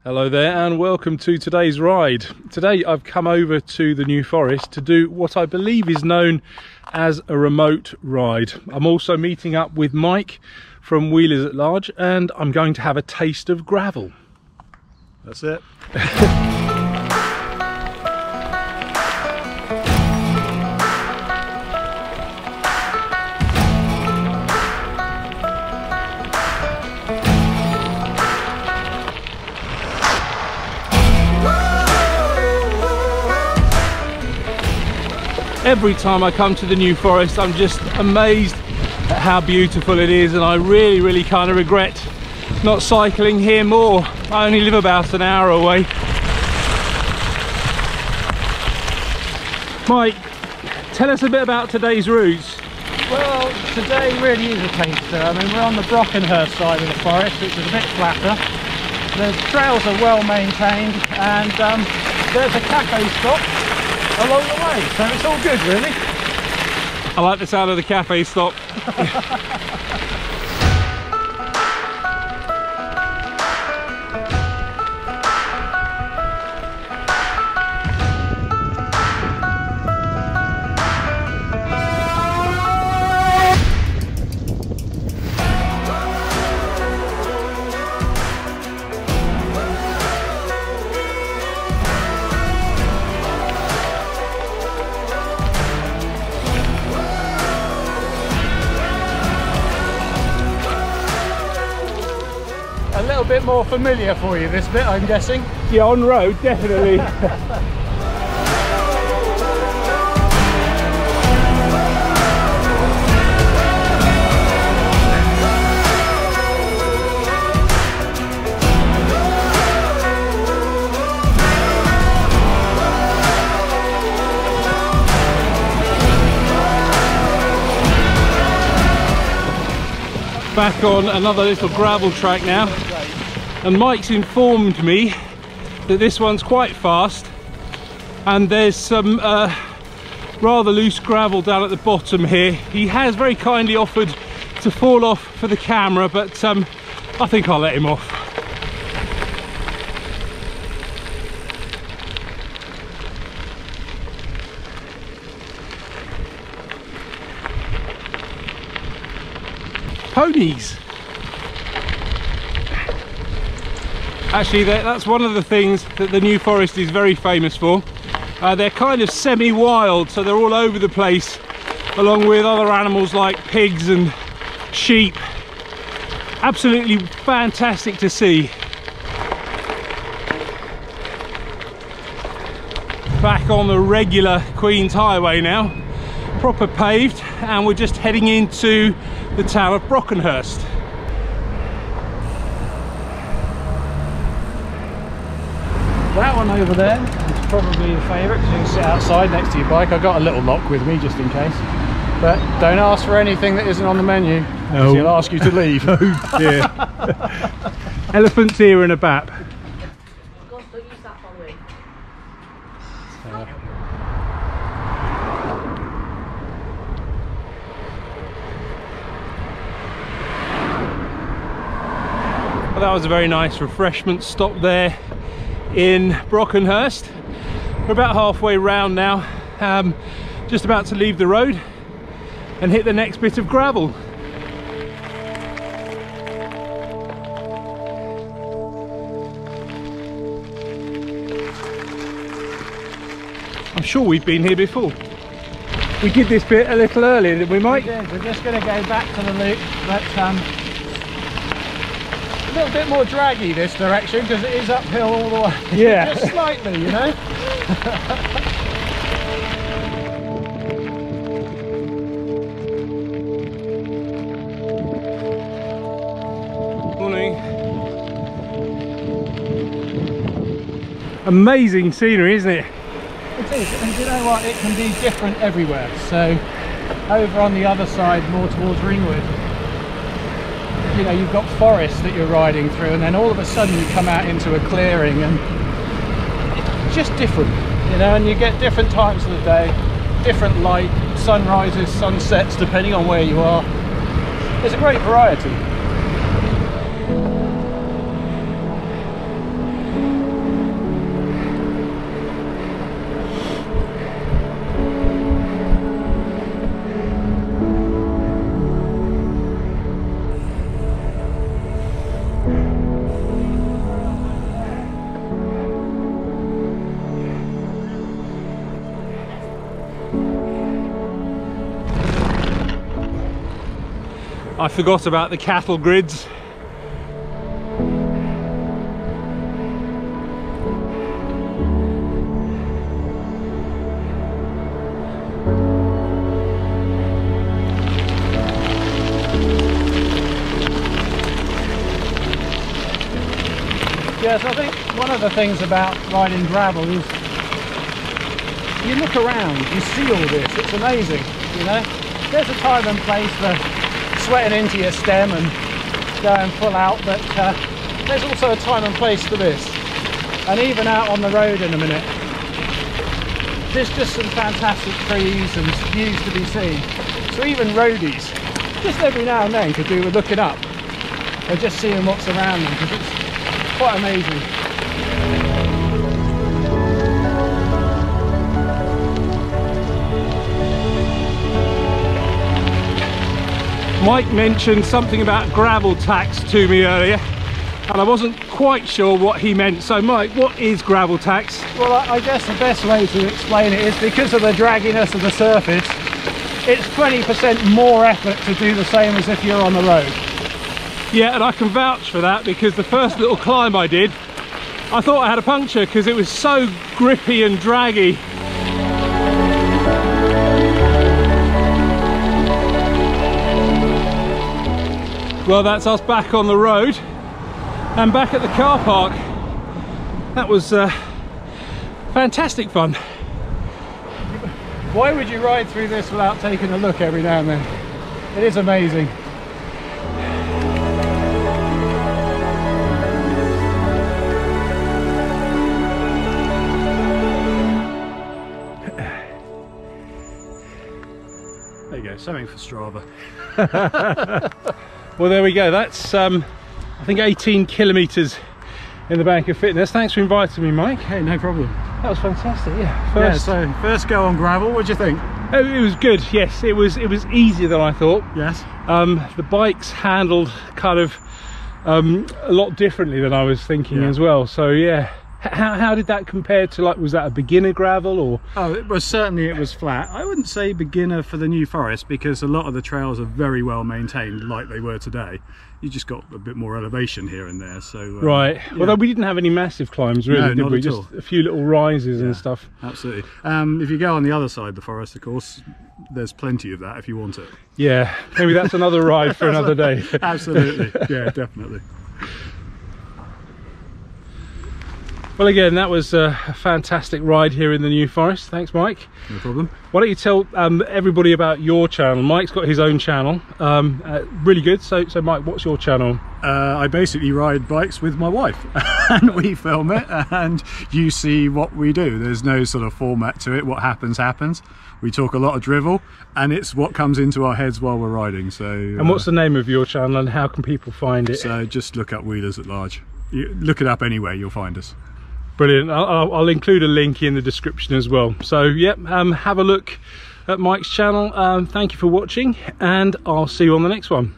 Hello there and welcome to today's ride. Today I've come over to the New Forest to do what I believe is known as a remote ride. I'm also meeting up with Mike from Wheelers at Large and I'm going to have a taste of gravel. That's it. Every time I come to the New Forest, I'm just amazed at how beautiful it is, and I really kind of regret not cycling here more. I only live about an hour away. Mike, tell us a bit about today's routes. Well, today really is a taster. I mean, we're on the Brockenhurst side of the forest, which is a bit flatter. The trails are well maintained, and there's a cafe stop along the way, so it's all good really. I like the sound of the cafe stop. A little bit more familiar for you, this bit, I'm guessing. Yeah, on road, definitely. Back on another little gravel track now, and Mike's informed me that this one's quite fast and there's some rather loose gravel down at the bottom here. He has very kindly offered to fall off for the camera, but I think I'll let him off. Ponies. Actually, that's one of the things that the New Forest is very famous for. They're kind of semi-wild, so they're all over the place, along with other animals like pigs and sheep. Absolutely fantastic to see. Back on the regular Queen's Highway now, proper paved, and we're just heading into the town of Brockenhurst. That one over there is probably the favourite, because you can sit outside next to your bike. I've got a little lock with me just in case. But don't ask for anything that isn't on the menu, because he'll ask you to leave. Oh dear. Elephant's ear and a bap. Well, that was a very nice refreshment stop there in Brockenhurst. We're about halfway round now, just about to leave the road and hit the next bit of gravel. I'm sure we've been here before. We did this bit a little earlier, didn't we, Mike? We did. We're just going to go back to the loop, but a little bit more draggy this direction, because it is uphill all the way. Yeah. Just slightly, you know. Morning. Amazing scenery, isn't it? It is, and you know what? It can be different everywhere. So, over on the other side, more towards Ringwood, you know, you've got forest that you're riding through, and then all of a sudden you come out into a clearing, and it's just different, you know, and you get different times of the day, different light, sunrises, sunsets, depending on where you are. There's a great variety. I forgot about the cattle grids. Yes, I think one of the things about riding gravel is you look around, you see all this, it's amazing, you know. There's a time and place for sweating into your stem and going full out, but there's also a time and place for this. And even out on the road in a minute, there's just some fantastic trees and views to be seen. So even roadies, just every now and then could do with looking up or just seeing what's around them, because it's quite amazing. Mike mentioned something about gravel tax to me earlier, and I wasn't quite sure what he meant. So Mike, what is gravel tax? Well, I guess the best way to explain it is because of the dragginess of the surface, it's 20% more effort to do the same as if you're on the road. Yeah, and I can vouch for that, because the first little climb I did, I thought I had a puncture because it was so grippy and draggy. Well, that's us back on the road and back at the car park. That was fantastic fun. Why would you ride through this without taking a look every now and then? It is amazing. There you go, something for Strava. Well, there we go. That's I think 18 kilometers in the bank of fitness. Thanks for inviting me, Mike. Hey, no problem. That was fantastic. Yeah. Yeah, so first go on gravel, what do you think? Oh, it was good. Yes, it was easier than I thought. Yes. The bikes handled kind of a lot differently than I was thinking as well. So yeah. How did that compare to, like, was that a beginner gravel or? Oh, it was flat. I wouldn't say beginner for the New Forest, because a lot of the trails are very well maintained like they were today. You just got a bit more elevation here and there, so right. Yeah. Although we didn't have any massive climbs really, no, did we? not at Just all. a few little rises and stuff. Absolutely. If you go on the other side of the forest, of course, there's plenty of that if you want it. Yeah, maybe that's another ride for another day. Absolutely. Yeah, definitely. Well, again, that was a fantastic ride here in the New Forest. Thanks, Mike. No problem. Why don't you tell everybody about your channel? Mike's got his own channel, really good. So Mike, what's your channel? I basically ride bikes with my wife and we film it and you see what we do. There's no sort of format to it. What happens happens. We talk a lot of drivel and it's what comes into our heads while we're riding. So. And what's the name of your channel and how can people find it? So just look up Wheelers at Large. You look it up anywhere, you'll find us. Brilliant. I'll include a link in the description as well. So yep, have a look at Mike's channel. Thank you for watching and I'll see you on the next one.